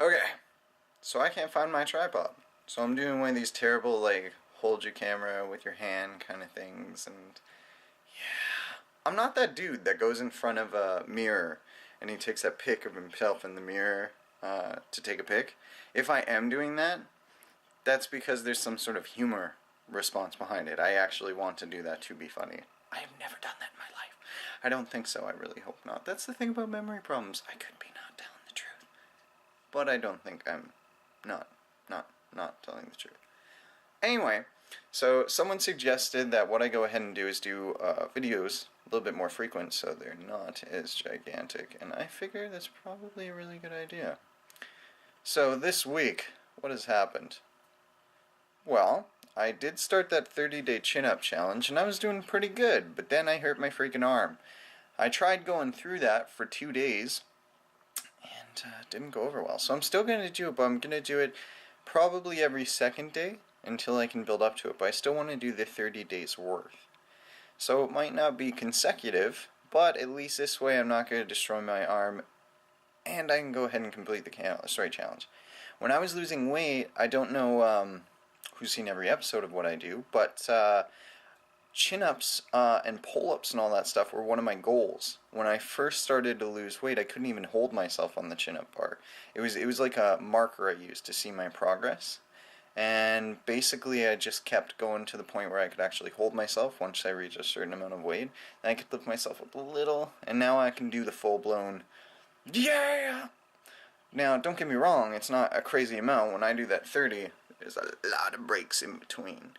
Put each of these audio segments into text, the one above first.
Okay, so I can't find my tripod. So I'm doing one of these terrible, like, hold your camera with your hand kind of things, and yeah. I'm not that dude that goes in front of a mirror and he takes that pic of himself in the mirror to take a pic. If I am doing that, that's because there's some sort of humor response behind it. I actually want to do that to be funny. I have never done that in my life. I don't think so. I really hope not. That's the thing about memory problems. I could be not telling the truth. But I don't think I'm not telling the truth. Anyway, so someone suggested that what I go ahead and do is do videos a little bit more frequent so they're not as gigantic, and I figure that's probably a really good idea. So this week, what has happened? Well, I did start that 30-day chin-up challenge, and I was doing pretty good, but then I hurt my freaking arm. I tried going through that for 2 days, and didn't go over well. So I'm still going to do it, but I'm going to do it probably every second day until I can build up to it. But I still want to do the 30 days worth. So it might not be consecutive, but at least this way I'm not going to destroy my arm, and I can go ahead and complete the straight challenge. When I was losing weight, I don't know who's seen every episode of what I do, but chin-ups and pull-ups and all that stuff were one of my goals. When I first started to lose weight, I couldn't even hold myself on the chin-up bar. It was like a marker I used to see my progress. And basically I just kept going to the point where I could actually hold myself once I reached a certain amount of weight. And I could lift myself up a little, and now I can do the full-blown, yeah! Now, don't get me wrong, it's not a crazy amount. When I do that 30, there's a lot of breaks in between.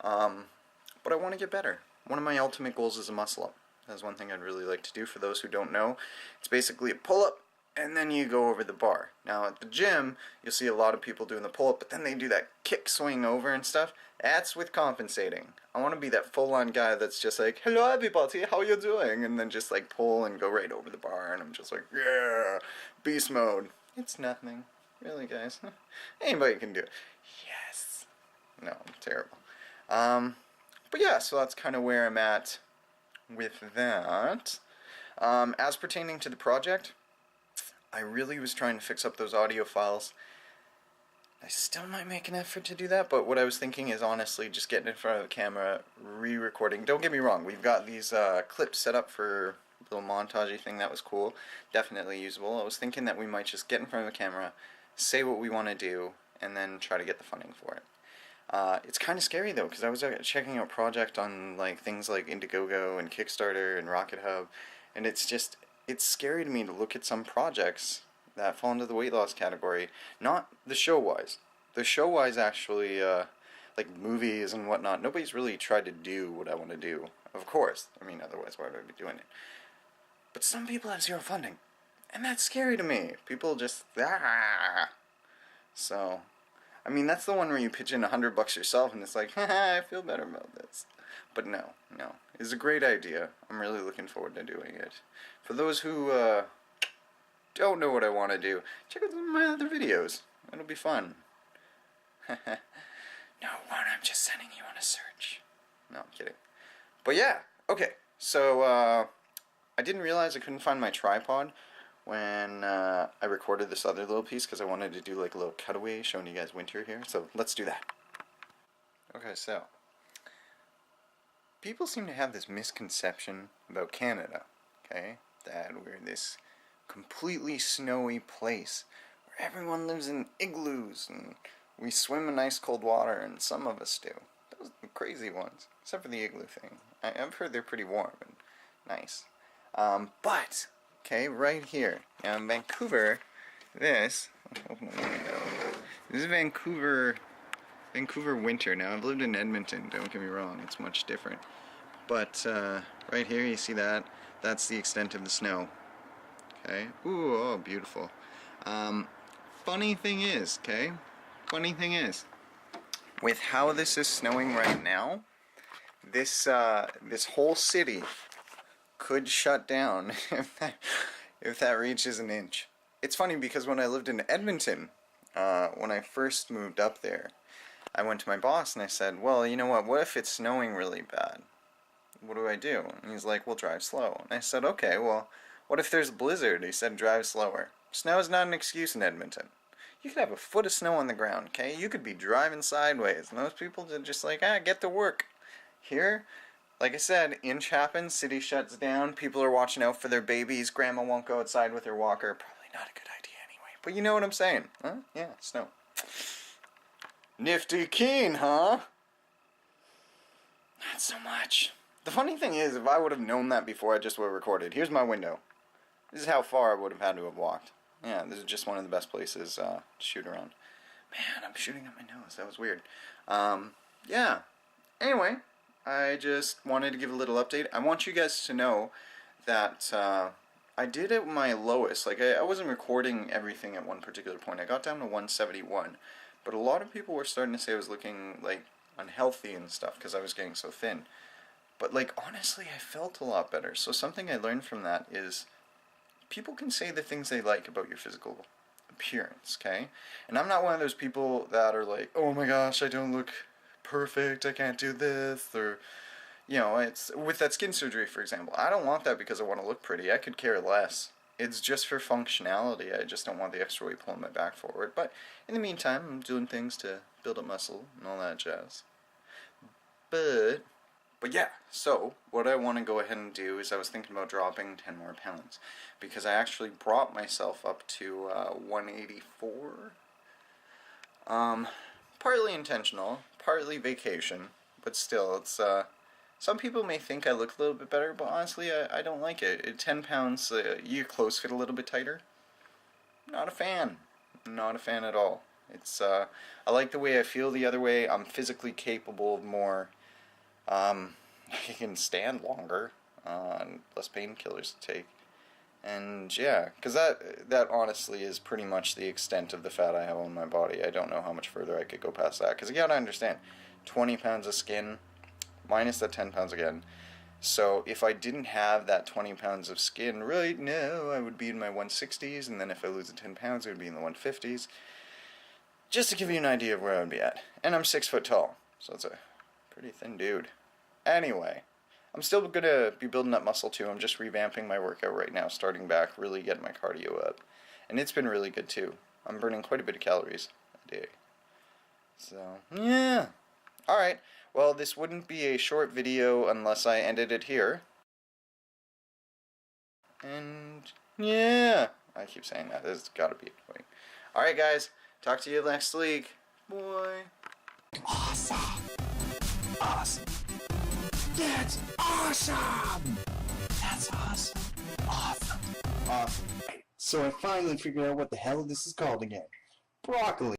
But I want to get better. One of my ultimate goals is a muscle-up. That's one thing I'd really like to do. For those who don't know, it's basically a pull-up, and then you go over the bar. Now, at the gym, you'll see a lot of people doing the pull-up, but then they do that kick swing over and stuff. That's with compensating. I want to be that full-on guy that's just like, hello everybody, how you doing? And then just like pull and go right over the bar, and I'm just like, yeah, beast mode. It's nothing. Really, guys? Anybody can do it. Yes. No, I'm terrible. But yeah, so that's kind of where I'm at with that. As pertaining to the project, I really was trying to fix up those audio files. I still might make an effort to do that, but what I was thinking is honestly just getting in front of the camera, re-recording. Don't get me wrong, we've got these clips set up for a little montagey thing. That was cool. Definitely usable. I was thinking that we might just get in front of the camera, say what we want to do, and then try to get the funding for it. It's kind of scary though, because I was checking out project on like things like Indiegogo and Kickstarter and Rocket Hub, and it's scary to me to look at some projects that fall into the weight loss category. Not the show-wise. The show-wise actually, like movies and whatnot, nobody's really tried to do what I want to do. Of course. I mean, otherwise why would I be doing it? But some people have zero funding. And that's scary to me. People just, So, I mean, that's the one where you pitch in $100 yourself and it's like, haha, I feel better about this. But no. It's a great idea. I'm really looking forward to doing it. For those who don't know what I want to do, check out some of my other videos. It'll be fun. No, Juan, I'm just sending you on a search. No, I'm kidding. But yeah, okay. So, I didn't realize I couldn't find my tripod when I recorded this other little piece because I wanted to do like a little cutaway showing you guys winter here. So let's do that. Okay, so people seem to have this misconception about Canada, okay? That we're this completely snowy place where everyone lives in igloos and we swim in ice cold water, and some of us do. Those are the crazy ones, except for the igloo thing. I've heard they're pretty warm and nice. But okay, right here. Now in Vancouver, this is Vancouver winter. Now I've lived in Edmonton, don't get me wrong, it's much different. But right here you see that? That's the extent of the snow. Okay. Ooh, oh, beautiful. Funny thing is, with how this is snowing right now, this whole city could shut down if that reaches an inch. It's funny because when I lived in Edmonton, when I first moved up there, I went to my boss and I said, well, you know what if it's snowing really bad? What do I do? And he's like, well, drive slow. And I said, okay, well, what if there's a blizzard? He said, drive slower. Snow is not an excuse in Edmonton. You could have a foot of snow on the ground, okay? You could be driving sideways, and those people are just like, get to work. Here, like I said, inch happens, city shuts down, people are watching out for their babies, grandma won't go outside with her walker. Probably not a good idea anyway, but you know what I'm saying, huh? Yeah, snow. Nifty keen, huh? Not so much. The funny thing is, if I would have known that before I just would have recorded, here's my window. This is how far I would have had to have walked. Yeah, this is just one of the best places to shoot around. Man, I'm shooting at my nose. That was weird. Yeah. Anyway, I just wanted to give a little update. I want you guys to know that I did at my lowest. Like, I wasn't recording everything at one particular point. I got down to 171. But a lot of people were starting to say I was looking, like, unhealthy and stuff because I was getting so thin. But, like, honestly, I felt a lot better. So something I learned from that is people can say the things they like about your physical appearance, okay? And I'm not one of those people that are like, oh my gosh, I don't look perfect, I can't do this, or, you know, it's with that skin surgery, for example. I don't want that because I want to look pretty. I could care less. It's just for functionality. I just don't want the extra weight pulling my back forward. But in the meantime, I'm doing things to build up muscle and all that jazz. But yeah, so what I want to go ahead and do is I was thinking about dropping 10 more pounds because I actually brought myself up to 184. Partly intentional, partly vacation, but still, it's some people may think I look a little bit better, but honestly, I don't like it. 10 pounds, your clothes fit a little bit tighter. Not a fan. Not a fan at all. It's I like the way I feel the other way. I'm physically capable of more. I can stand longer, and less painkillers to take, and yeah, because that honestly is pretty much the extent of the fat I have on my body. I don't know how much further I could go past that, because you gotta understand, 20 pounds of skin, minus that 10 pounds again, so if I didn't have that 20 pounds of skin right now, I would be in my 160s, and then if I lose the 10 pounds, I would be in the 150s, just to give you an idea of where I would be at, and I'm 6 foot tall, so it's a pretty thin dude. Anyway, I'm still going to be building up muscle too. I'm just revamping my workout right now, starting back, really getting my cardio up. And it's been really good too. I'm burning quite a bit of calories a day. So, yeah. Alright, well, this wouldn't be a short video unless I ended it here. And, yeah. I keep saying that. There's got to be a point. Alright, guys. Talk to you next week. Bye. Awesome. Awesome. That's awesome! That's awesome. Awesome. Awesome. So I finally figured out what the hell this is called again. Broccoli.